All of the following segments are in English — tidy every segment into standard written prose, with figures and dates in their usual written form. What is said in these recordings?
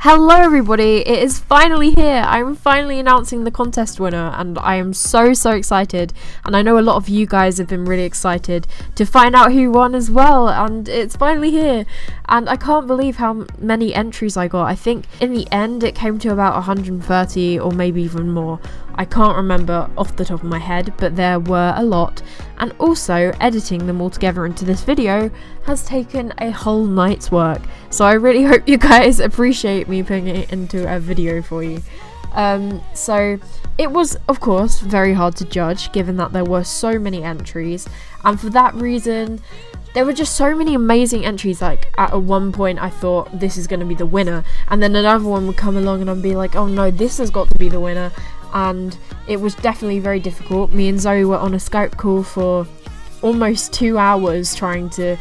Hello everybody, it is finally here. I'm finally announcing the contest winner and I am so excited, and I know a lot of you guys have been really excited to find out who won as well, and it's finally here. And I can't believe how many entries I got. I think in the end it came to about 130 or maybe even more. I can't remember off the top of my head, but there were a lot, and also editing them all together into this video has taken a whole night's work, so I really hope you guys appreciate me putting it into a video for you. So it was of course very hard to judge given that there were so many entries, and for that reason there were just so many amazing entries. Like at one point I thought this is going to be the winner, and then another one would come along and I'd be like, oh no, this has got to be the winner. And it was definitely very difficult. Me and Zoe were on a Skype call for almost 2 hours trying to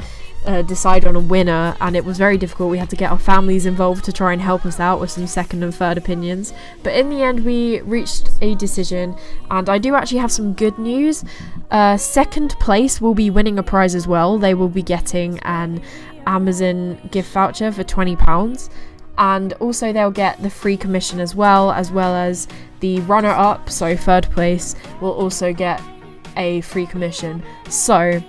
decide on a winner, and it was very difficult. We had to get our families involved to try and help us out with some second and third opinions, but in the end we reached a decision, and I do actually have some good news. Second place will be winning a prize as well. They will be getting an Amazon gift voucher for £20, and also they'll get the free commission as well as the runner-up, so third place, will also get a free commission. So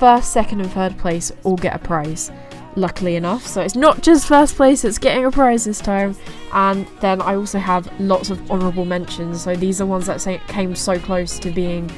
first, second and third place all get a prize, luckily enough. So it's not just first place, it's getting a prize this time. And then I also have lots of honourable mentions, so these are ones that came so close to being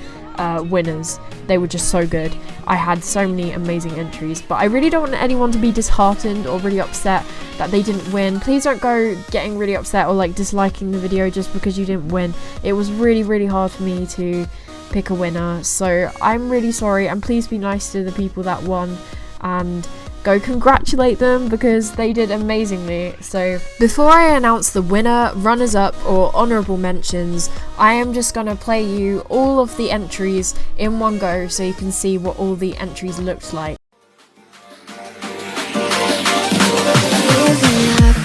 winners. They were just so good. I had so many amazing entries, but I really don't want anyone to be disheartened or really upset that they didn't win. Please don't go getting really upset or like disliking the video just because you didn't win. It was really hard for me to pick a winner, so I'm really sorry, and please be nice to the people that won and go congratulate them because they did amazingly. So before I announce the winner, runners up or honourable mentions, I am just gonna play you all of the entries in one go so you can see what all the entries looked like. Giving up,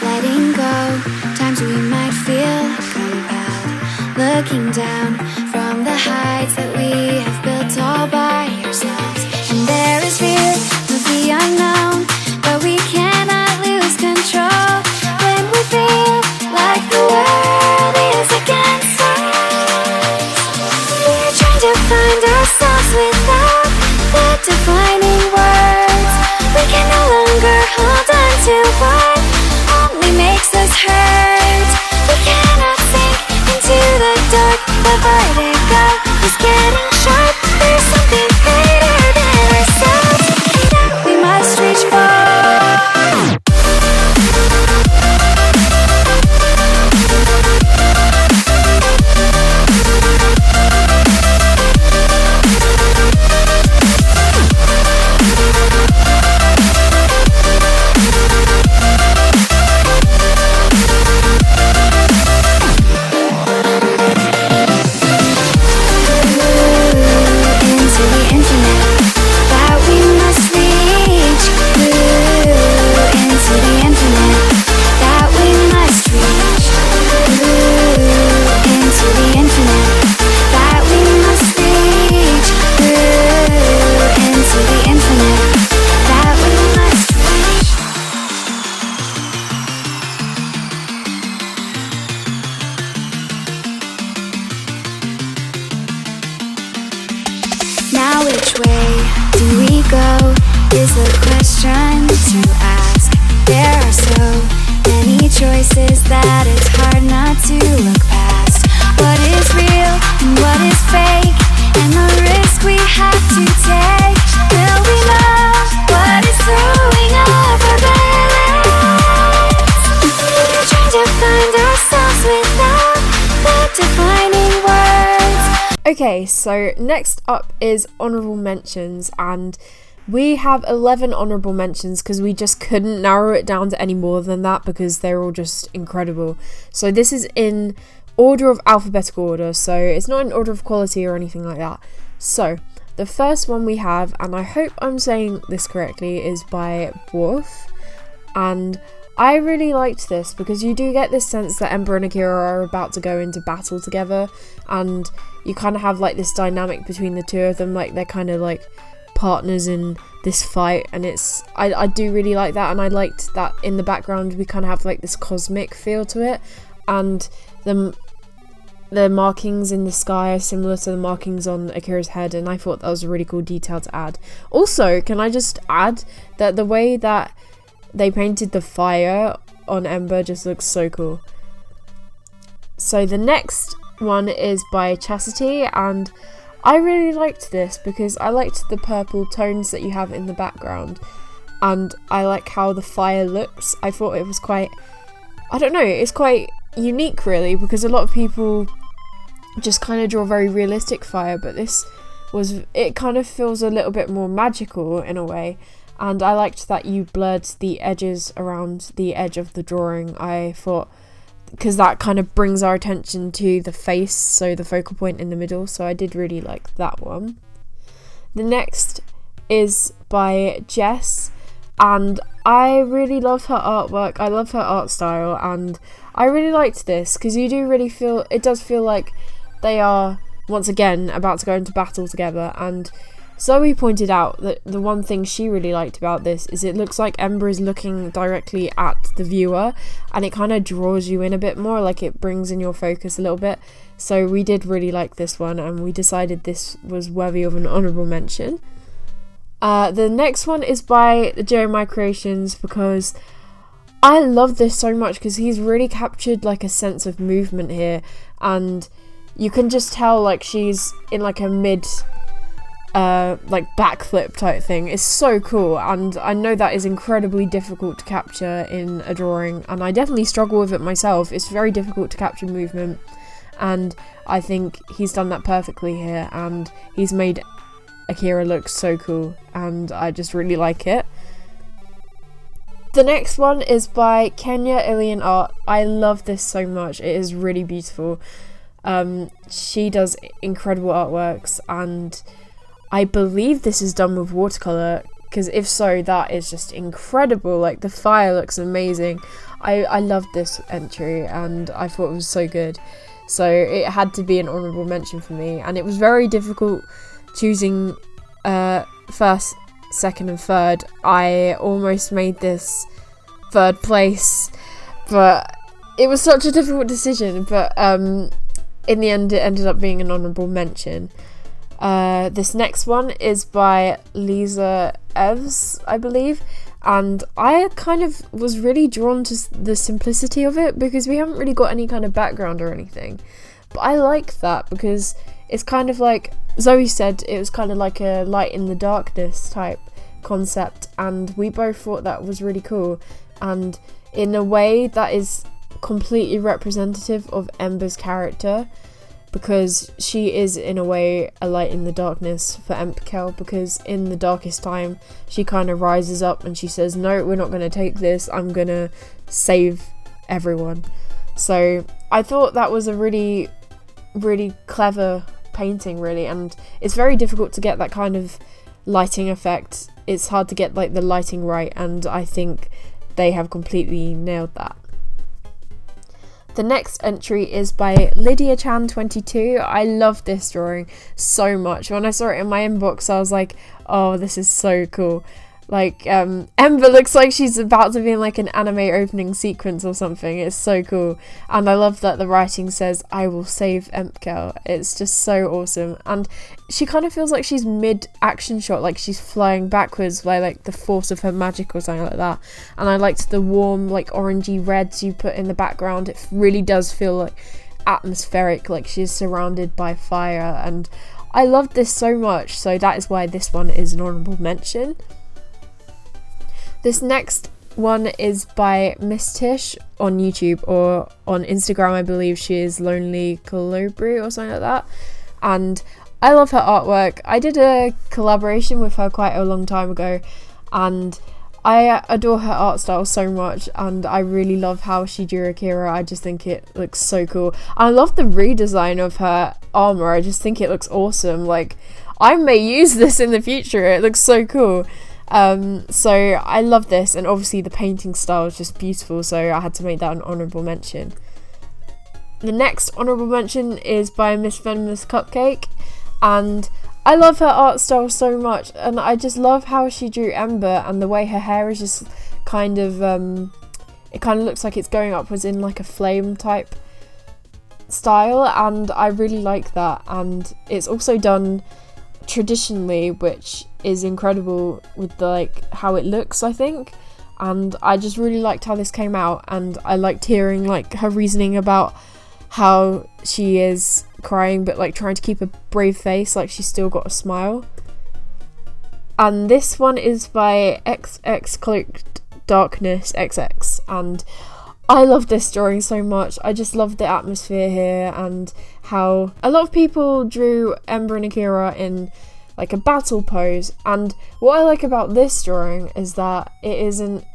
letting go, times we might feel compelled, looking down from the heights that we have built all by ourselves. And there is fear of the unknown, but we cannot lose control when we feel like the world is against us. We're trying to find ourselves without the defining words. We can no longer hold on to what only makes us hurt. We cannot sink into the dark. The vertigo is getting sharp. There's something greater than ourselves that we must reach for. Now which way do we go is the question to ask. There are so many choices that it's hard not to look past. What is real and what is fake, and the risk we have to take. Will we know what is throwing off our balance? We're trying to find ourselves without the defining words. Okay, so next up is honourable mentions, and we have 11 honourable mentions because we just couldn't narrow it down to any more than that because they're all just incredible. So this is in order of alphabetical order, so it's not in order of quality or anything like that. So the first one we have, and I hope I'm saying this correctly, is by Wolf, and I really liked this because you do get this sense that Ember and Akira are about to go into battle together, and you kind of have like this dynamic between the two of them, like they're kind of like partners in this fight, and I do really like that, and I liked that in the background we kind of have like this cosmic feel to it, and the markings in the sky are similar to the markings on Akira's head, and I thought that was a really cool detail to add. Also, can I just add that the way that they painted the fire on Ember just looks so cool. So the next one is by Chastity, and I really liked this because I liked the purple tones that you have in the background, and I like how the fire looks. I thought it was quite, I don't know, it's quite unique really, because a lot of people just kind of draw very realistic fire, but it kind of feels a little bit more magical in a way, and I liked that you blurred the edges around the edge of the drawing. I thought, because that kind of brings our attention to the face, so the focal point in the middle, so I did really like that one. The next is by Jess, and I really love her artwork. I love her art style, and I really liked this because you do really feel, it does feel like they are once again about to go into battle together, and Zoe pointed out that the one thing she really liked about this is it looks like Ember is looking directly at the viewer, and it kind of draws you in a bit more, like it brings in your focus a little bit. So we did really like this one, and we decided this was worthy of an honourable mention. The next one is by Jeremiah Creations, because I love this so much because he's really captured like a sense of movement here, and you can just tell like she's in like a mid like backflip type thing. It's so cool, and I know that is incredibly difficult to capture in a drawing, and I definitely struggle with it myself. It's very difficult to capture movement, and I think he's done that perfectly here, and he's made Akira look so cool, and I just really like it. The next one is by Kenya Ilian Art. I love this so much. It is really beautiful. She does incredible artworks, and I believe this is done with watercolour, because if so, that is just incredible. Like, the fire looks amazing. I loved this entry, and I thought it was so good. So it had to be an honourable mention for me, and it was very difficult choosing first, second and third. I almost made this third place, but it was such a difficult decision, but in the end it ended up being an honourable mention. This next one is by Lisa Evs, I believe, and I kind of was really drawn to the simplicity of it, because we haven't really got any kind of background or anything, but I like that because it's kind of like Zoe said, it was kind of like a light in the darkness type concept, and we both thought that was really cool, and in a way that is completely representative of Ember's character, because she is in a way a light in the darkness for Empkel, because in the darkest time she kind of rises up and she says, no, we're not going to take this, I'm going to save everyone. So I thought that was a really, really clever painting really, and it's very difficult to get that kind of lighting effect. It's hard to get like the lighting right, and I think they have completely nailed that. The next entry is by Lydia Chan 22. I love this drawing so much. When I saw it in my inbox, I was like, oh, this is so cool. Like, Ember looks like she's about to be in like an anime opening sequence or something. It's so cool. And I love that the writing says, I will save Empkel. It's just so awesome. And she kind of feels like she's mid-action shot, like she's flying backwards by like the force of her magic or something like that. And I liked the warm, like orangey reds you put in the background. It really does feel like atmospheric, like she's surrounded by fire. And I loved this so much. So that is why this one is an honourable mention. This next one is by Miss Tish on YouTube, or on Instagram I believe she is Lonely Colibri or something like that, and I love her artwork. I did a collaboration with her quite a long time ago, and I adore her art style so much, and I really love how she drew Akira. I just think it looks so cool. I love the redesign of her armour. I just think it looks awesome. Like, I may use this in the future. It looks so cool. So I love this, and obviously the painting style is just beautiful, so I had to make that an honourable mention. The next honourable mention is by Miss Venomous Cupcake, and I love her art style so much, and I just love how she drew Ember, and the way her hair is just kind of, it kind of looks like it's going upwards in like a flame type style, and I really like that. And it's also done traditionally, which is incredible with the, like, how it looks, I think. And I just really liked how this came out, and I liked hearing like her reasoning about how she is crying but like trying to keep a brave face, like she's still got a smile. And this one is by XX Cloaked Darkness XX, and I love this drawing so much. I just love the atmosphere here, and how a lot of people drew Ember and Akira in like a battle pose, and what I like about this drawing is that it isn't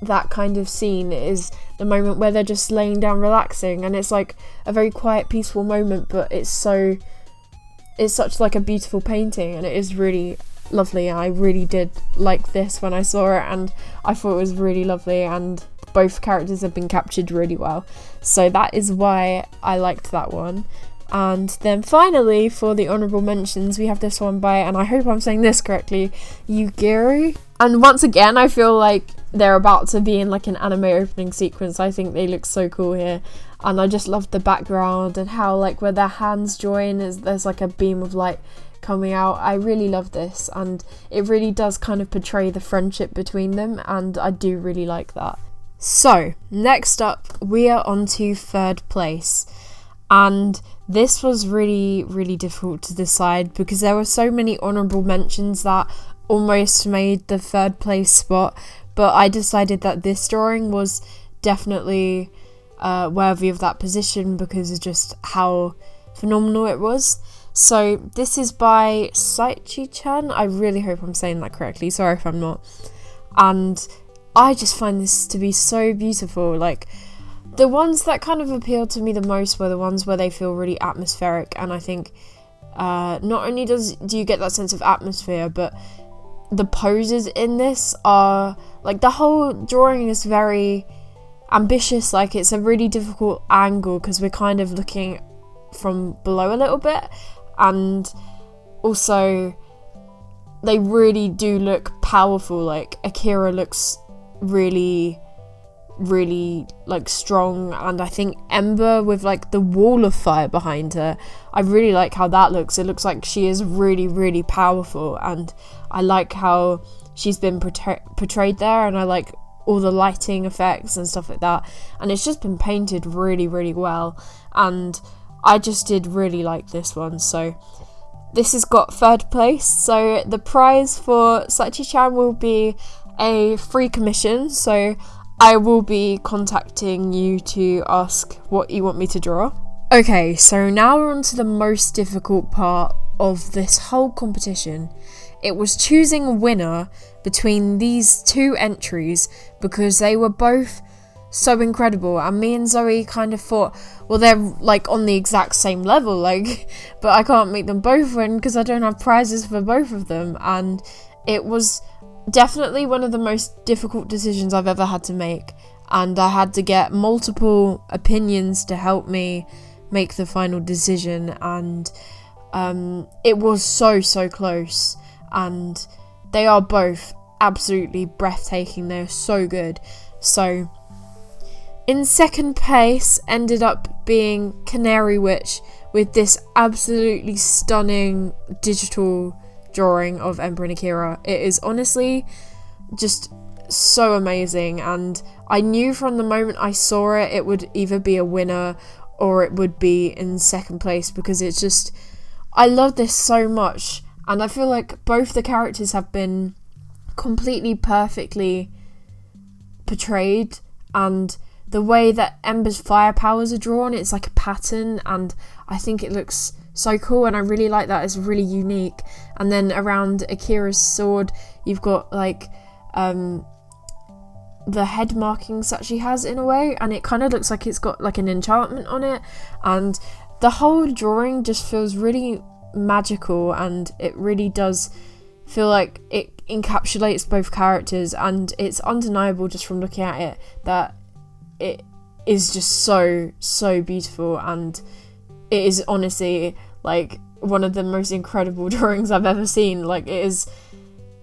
that kind of scene. It is the moment where they're just laying down relaxing, and it's like a very quiet, peaceful moment, but it's such like a beautiful painting, and it is really lovely. I really did like this when I saw it, and I thought it was really lovely, and both characters have been captured really well, so that is why I liked that one. And then finally, for the honourable mentions, we have this one by, and I hope I'm saying this correctly, Yugiru. And once again, I feel like they're about to be in like an anime opening sequence. I think they look so cool here, and I just love the background and how like where their hands join, there's like a beam of light coming out. I really love this, and it really does kind of portray the friendship between them, and I do really like that. So next up, we are on to third place, and this was really, really difficult to decide because there were so many honourable mentions that almost made the third place spot, but I decided that this drawing was definitely worthy of that position because of just how phenomenal it was. So this is by Saichi-chan. I really hope I'm saying that correctly, sorry if I'm not. And I just find this to be so beautiful. Like, the ones that kind of appealed to me the most were the ones where they feel really atmospheric, and I think not only do you get that sense of atmosphere, but the poses in this are, like, the whole drawing is very ambitious. Like, it's a really difficult angle because we're kind of looking from below a little bit, and also they really do look powerful. Like, Akira looks really like strong, and I think Ember with like the wall of fire behind her, I really like how that looks. It looks like she is really powerful, and I like how she's been portrayed there, and I like all the lighting effects and stuff like that, and it's just been painted really well, and I just did really like this one. So this has got third place. So the prize for Saichi-chan will be a free commission, so I will be contacting you to ask what you want me to draw. Okay, so now we're on to the most difficult part of this whole competition. It was choosing a winner between these two entries because they were both so incredible, and me and Zoe kind of thought, well, they're like on the exact same level, like, but I can't make them both win because I don't have prizes for both of them. And it was definitely one of the most difficult decisions I've ever had to make, and I had to get multiple opinions to help me make the final decision, and it was so close, and they are both absolutely breathtaking. They're so good. So in second place ended up being Canary Witch with this absolutely stunning digital drawing of Ember and Akira. It is honestly just so amazing, and I knew from the moment I saw it, it would either be a winner or it would be in second place, because it's just, I love this so much, and I feel like both the characters have been completely perfectly portrayed, and the way that Ember's fire powers are drawn, it's like a pattern, and I think it looks so cool, and I really like that. It's really unique. And then around Akira's sword, you've got like the head markings that she has in a way, and it kind of looks like it's got like an enchantment on it, and the whole drawing just feels really magical, and it really does feel like it encapsulates both characters, and it's undeniable just from looking at it that it is just so beautiful, and it is honestly like one of the most incredible drawings I've ever seen. Like, it is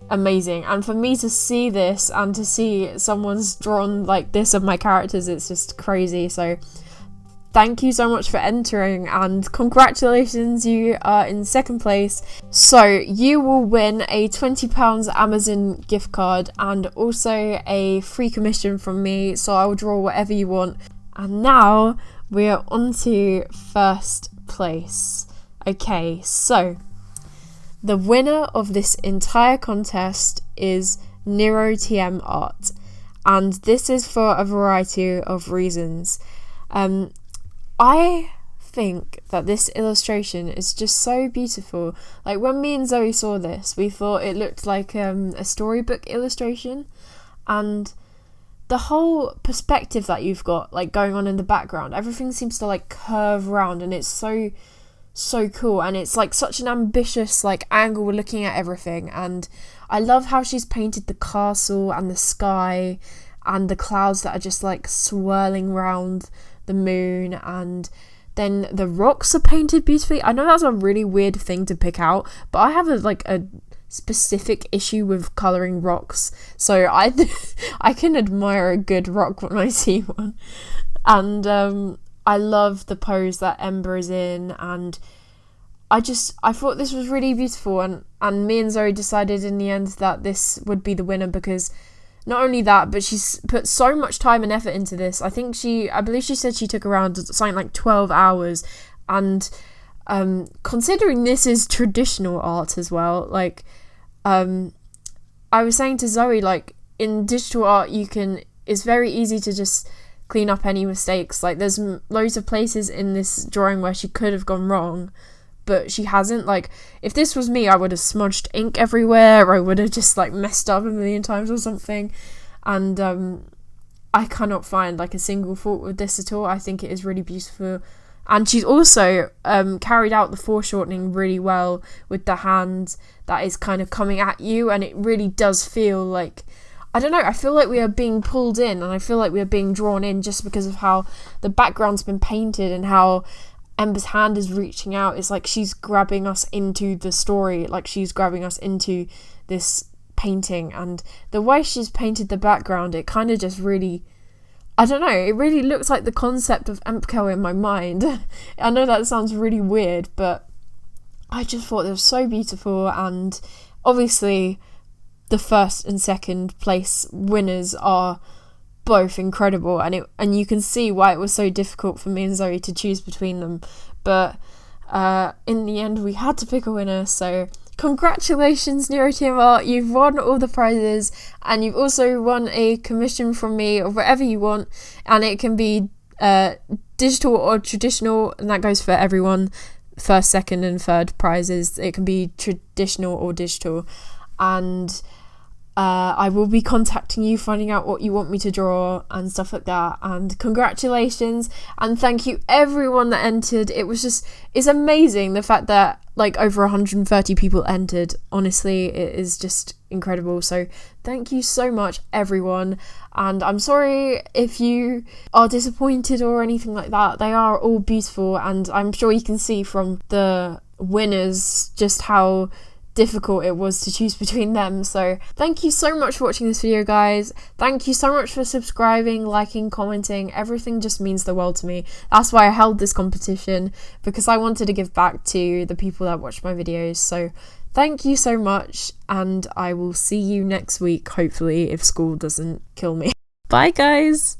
amazing, and for me to see this and to see someone's drawn like this of my characters, it's just crazy. So thank you so much for entering, and congratulations, you are in second place. So you will win a £20 Amazon gift card and also a free commission from me, so I will draw whatever you want. And now we are on to first place. Okay, so the winner of this entire contest is Nero TM Art, and this is for a variety of reasons. I think that this illustration is just so beautiful. Like, when me and Zoe saw this, we thought it looked like a storybook illustration, and the whole perspective that you've got like going on in the background, everything seems to like curve around, and it's so cool, and it's like such an ambitious like angle looking at everything. And I love how she's painted the castle and the sky and the clouds that are just like swirling around the moon, and then the rocks are painted beautifully. I know that's a really weird thing to pick out, but I have a specific issue with colouring rocks, so I can admire a good rock when I see one. And I love the pose that Ember is in, and I thought this was really beautiful, and me and Zoe decided in the end that this would be the winner, because not only that, but she's put so much time and effort into this. I believe she said she took around something like 12 hours, and considering this is traditional art as well, like I was saying to Zoe, like, in digital art it's very easy to just clean up any mistakes. Like, there's loads of places in this drawing where she could have gone wrong, but she hasn't. Like, if this was me, I would have smudged ink everywhere, or I would have just like messed up a million times or something. And I cannot find like a single fault with this at all. I think it is really beautiful, and she's also carried out the foreshortening really well with the hand that is kind of coming at you, and it really does feel like, I don't know, I feel like we are being pulled in, and I feel like we are being drawn in just because of how the background's been painted and how Ember's hand is reaching out. It's like she's grabbing us into the story, like she's grabbing us into this painting. And the way she's painted the background, it kind of just really, I don't know, it really looks like the concept of Empco in my mind. I know that sounds really weird, but I just thought it was so beautiful. And obviously the first and second place winners are both incredible, and you can see why it was so difficult for me and Zoe to choose between them, but in the end we had to pick a winner. So congratulations, NeuroTMR, you've won all the prizes, and you've also won a commission from me or whatever you want, and it can be digital or traditional, and that goes for everyone. First, second and third prizes, it can be traditional or digital, and I will be contacting you, finding out what you want me to draw and stuff like that. And congratulations, and thank you everyone that entered. It's amazing the fact that like over 130 people entered. Honestly, it is just incredible. So thank you so much, everyone, and I'm sorry if you are disappointed or anything like that. They are all beautiful, and I'm sure you can see from the winners just how difficult it was to choose between them. So thank you so much for watching this video, guys. Thank you so much for subscribing, liking, commenting. Everything just means the world to me. That's why I held this competition, because I wanted to give back to the people that watch my videos. So thank you so much, and I will see you next week, hopefully, if school doesn't kill me. Bye, guys.